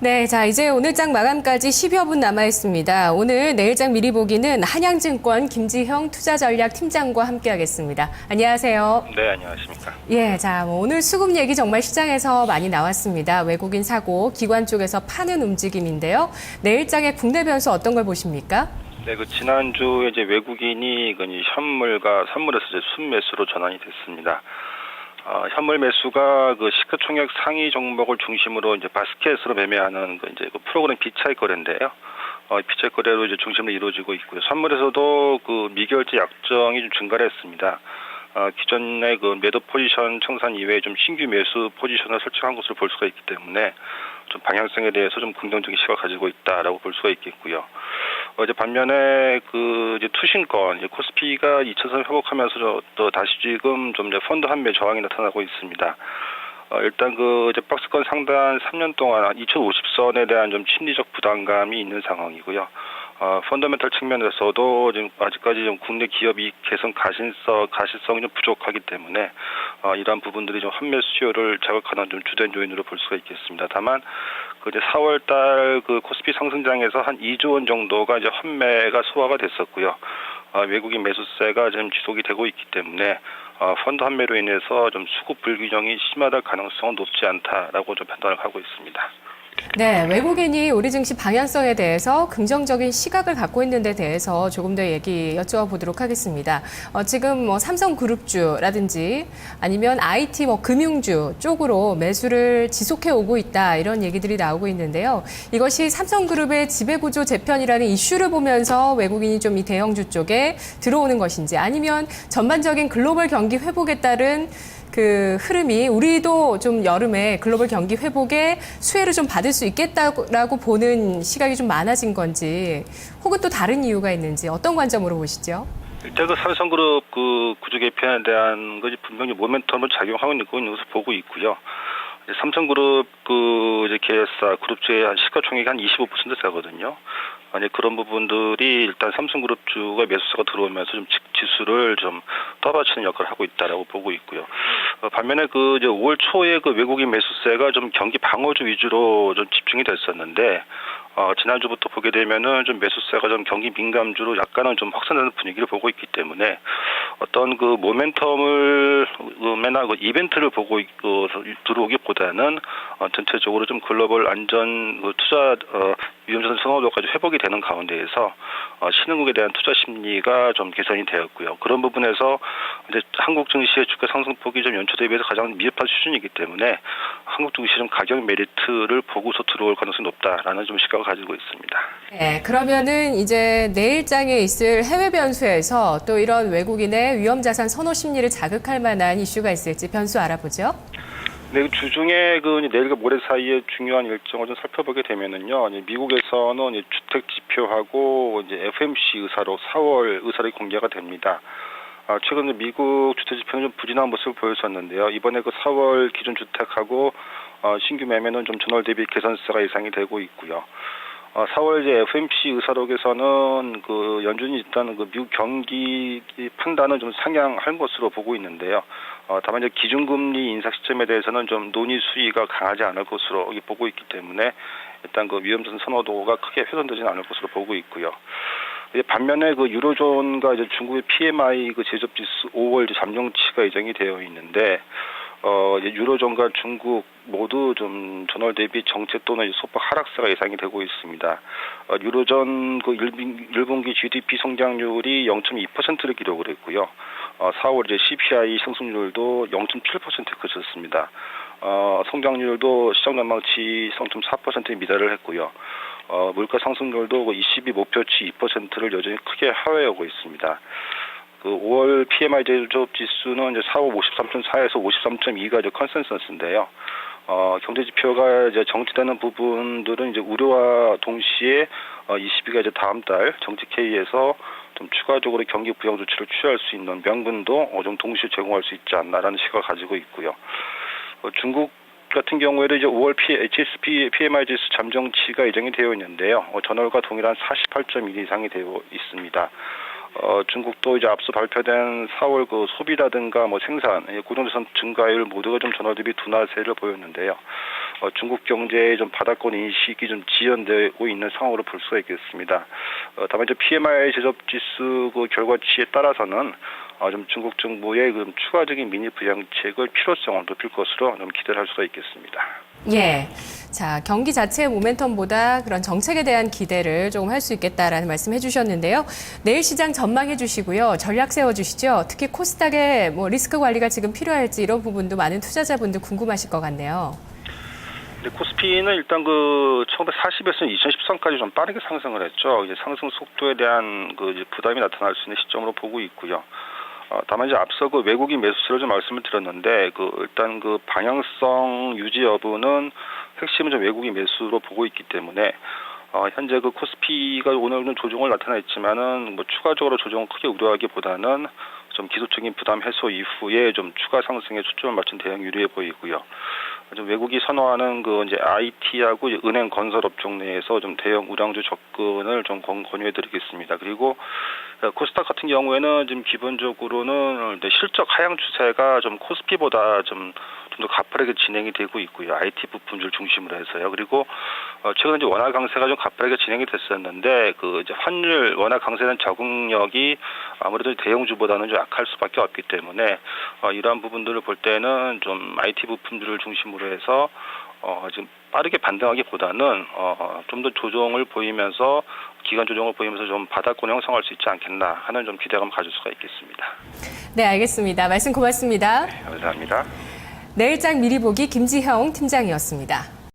네, 자, 이제 오늘장 마감까지 10여 분 남아 있습니다. 오늘 내일장 미리 보기는 한양증권 김지형 투자전략팀장과 함께하겠습니다. 안녕하세요. 네, 안녕하십니까. 예, 자, 오늘 수급 얘기 정말 시장에서 많이 나왔습니다. 외국인 사고, 기관 쪽에서 파는 움직임인데요. 내일장의 국내 변수 어떤 걸 보십니까? 네, 지난주에 이제 외국인이 현물과 선물에서 이제 순매수로 전환이 됐습니다. 현물 매수가 시가총액 상위 종목을 중심으로 이제 바스켓으로 매매하는 프로그램 비차익 거래인데요. 비차익 거래로 이제 중심으로 이루어지고 있고요. 선물에서도 미결제 약정이 좀 증가를 했습니다. 기존의 매도 포지션 청산 이외에 좀 신규 매수 포지션을 설정한 것으로 볼 수가 있기 때문에 좀 방향성에 대해서 좀 긍정적인 시각을 가지고 있다라고 볼 수가 있겠고요. 이제 반면에 이제 투신권, 코스피가 2차선 회복하면서 또 다시 지금 좀 이제 펀드 환매 저항이 나타나고 있습니다. 일단 이제 박스권 상단 3년 동안 2050선에 대한 좀 심리적 부담감이 있는 상황이고요. 펀더멘탈 측면에서도 지금 아직까지 좀 국내 기업 이익 개선 가시성이 좀 부족하기 때문에 이러한 부분들이 좀 환매 수요를 자극하는 좀 주된 요인으로 볼 수가 있겠습니다. 다만 이제 4월달 코스피 상승장에서 한 2조 원 정도가 이제 환매가 소화가 됐었고요. 외국인 매수세가 지금 지속이 되고 있기 때문에 펀드 환매로 인해서 좀 수급 불균형이 심화될 가능성은 높지 않다라고 좀 판단을 하고 있습니다. 네, 외국인이 우리 증시 방향성에 대해서 긍정적인 시각을 갖고 있는 데 대해서 조금 더 얘기 여쭤보도록 하겠습니다. 지금 삼성그룹주라든지 아니면 IT 금융주 쪽으로 매수를 지속해 오고 있다 이런 얘기들이 나오고 있는데요. 이것이 삼성그룹의 지배구조 재편이라는 이슈를 보면서 외국인이 좀 이 대형주 쪽에 들어오는 것인지 아니면 전반적인 글로벌 경기 회복에 따른 흐름이 우리도 좀 여름에 글로벌 경기 회복에 수혜를 좀 받을 수 있겠다라고 보는 시각이 좀 많아진 건지 혹은 또 다른 이유가 있는지 어떤 관점으로 보시죠? 일단 삼성그룹 구조 개편에 대한 것이 분명히 모멘텀을 작용하고 있는 것을 보고 있고요. 삼성그룹 이제 계열사 그룹주의 한 시가총액이 한 25% 되거든요. 아니 그런 부분들이 일단 삼성그룹주가 매수세가 들어오면서 좀 지수를 좀 떠받치는 역할을 하고 있다라고 보고 있고요. 반면에 이제 5월 초에 외국인 매수세가 좀 경기 방어주 위주로 좀 집중이 됐었는데 지난주부터 보게 되면은 좀 매수세가 좀 경기 민감주로 약간은 좀 확산되는 분위기를 보고 있기 때문에 어떤 모멘텀을 매나 이벤트를 보고 들어오기보다는 전체적으로 좀 글로벌 안전 투자 위험자산 선호도까지 회복이 되는 가운데에서 신흥국에 대한 투자 심리가 좀 개선이 되었고요. 그런 부분에서 이제 한국 증시의 주가 상승폭이 좀 연초 대비해서 가장 미흡한 수준이기 때문에 한국 증시 좀 가격 메리트를 보고서 들어올 가능성이 높다라는 좀 시각을 가지고 있습니다. 네, 그러면은 이제 내일장에 있을 해외 변수에서 또 이런 외국인의 위험자산 선호 심리를 자극할 만한 이슈가 있을지 변수 알아보죠. 네, 주중에 내일과 모레 사이에 중요한 일정을 좀 살펴보게 되면은요, 미국에서는 주택 지표하고 이제 FMC 의사로 4월 의사록이 공개가 됩니다. 최근 미국 주택 지표는 좀 부진한 모습을 보였었는데요. 이번에 4월 기준 주택하고 신규 매매는 좀 전월 대비 개선세가 예상이 되고 있고요. 4월 이제 FMC 의사록에서는 연준이 일단 미국 경기 판단은 좀 상향할 것으로 보고 있는데요. 다만 이제 기준금리 인상 시점에 대해서는 좀 논의 수위가 강하지 않을 것으로 보고 있기 때문에 일단 위험성 선호도가 크게 훼손되지는 않을 것으로 보고 있고요. 반면에 유로존과 이제 중국의 PMI 제조업 지수 5월 잠정치가 예정이 되어 있는데 유로존과 중국 모두 좀 전월 대비 정체 또는 소폭 하락세가 예상이 되고 있습니다. 유로존 1분기 GDP 성장률이 0.2%를 기록을 했고요. 4월 이제 CPI 상승률도 0.7% 그쳤습니다. 성장률도 시장 전망치 0.4%에 미달을 했고요. 물가 상승률도 22 목표치 2%를 여전히 크게 하회하고 있습니다. 5월 PMI 제조업 지수는 이제 4월 53.4에서 53.2가 이제 컨센서스인데요. 경제 지표가 이제 정체되는 부분들은 이제 우려와 동시에 22가 이제 다음 달 정책 회의에서 좀 추가적으로 경기 부양 조치를 취할 수 있는 명분도 좀 동시에 제공할 수 있지 않나라는 시각을 가지고 있고요. 중국 같은 경우에도 이제 5월 HSP PMI 지수 잠정치가 예정이 되어 있는데요. 전월과 동일한 48.1 이상이 되어 있습니다. 중국도 이제 앞서 발표된 4월 그 소비라든가 뭐 생산, 고정자산 증가율 모두가 좀 전월 대비 둔화세를 보였는데요. 중국 경제의 좀 바닥권 인식이 좀 지연되고 있는 상황으로 볼 수가 있겠습니다. 다만 이제 PMI 제접 지수 그 결과치에 따라서는 좀 중국 정부의 그 추가적인 미니 부양책을 필요성을 높일 것으로 좀 기대를 할 수가 있겠습니다. 예. 자, 경기 자체의 모멘텀보다 그런 정책에 대한 기대를 조금 할 수 있겠다라는 말씀 해주셨는데요. 내일 시장 전망해 주시고요. 전략 세워주시죠. 특히 코스닥의 뭐 리스크 관리가 지금 필요할지 이런 부분도 많은 투자자분들 궁금하실 것 같네요. 네, 코스피는 일단 그 1940에서 2013까지 좀 빠르게 상승을 했죠. 이제 상승 속도에 대한 그 이제 부담이 나타날 수 있는 시점으로 보고 있고요. 다만 이제 앞서 그 외국인 매수세를 좀 말씀을 드렸는데 그 일단 그 방향성 유지 여부는 핵심은 좀 외국인 매수로 보고 있기 때문에 현재 그 코스피가 오늘은 조정을 나타냈지만은 뭐 추가적으로 조정을 크게 우려하기보다는 좀 기술적인 부담 해소 이후에 좀 추가 상승에 초점을 맞춘 대응 유리해 보이고요. 좀 외국이 선호하는 그 이제 IT하고 은행 건설 업종 내에서 좀 대형 우량주 접근을 좀 권유해 드리겠습니다. 그리고 코스닥 같은 경우에는 지금 기본적으로는 실적 하향 추세가 좀 코스피보다 좀 더 가파르게 진행이 되고 있고요. IT 부품줄 중심으로 해서요. 그리고 최근 이제 원화 강세가 좀 가파르게 진행이 됐었는데 그 이제 환율 원화 강세는 적응력이 아무래도 대형주보다는 좀 약할 수밖에 없기 때문에 이러한 부분들을 볼 때는 좀 IT 부품들을 중심으로 해서 지금 빠르게 반등하기보다는 좀 더 조정을 보이면서 기간 조정을 보이면서 좀 바닥권 형성할 수 있지 않겠나 하는 좀 기대감을 가질 수가 있겠습니다. 네, 알겠습니다. 말씀 고맙습니다. 네, 감사합니다. 내일장 미리 보기 김지형 팀장이었습니다.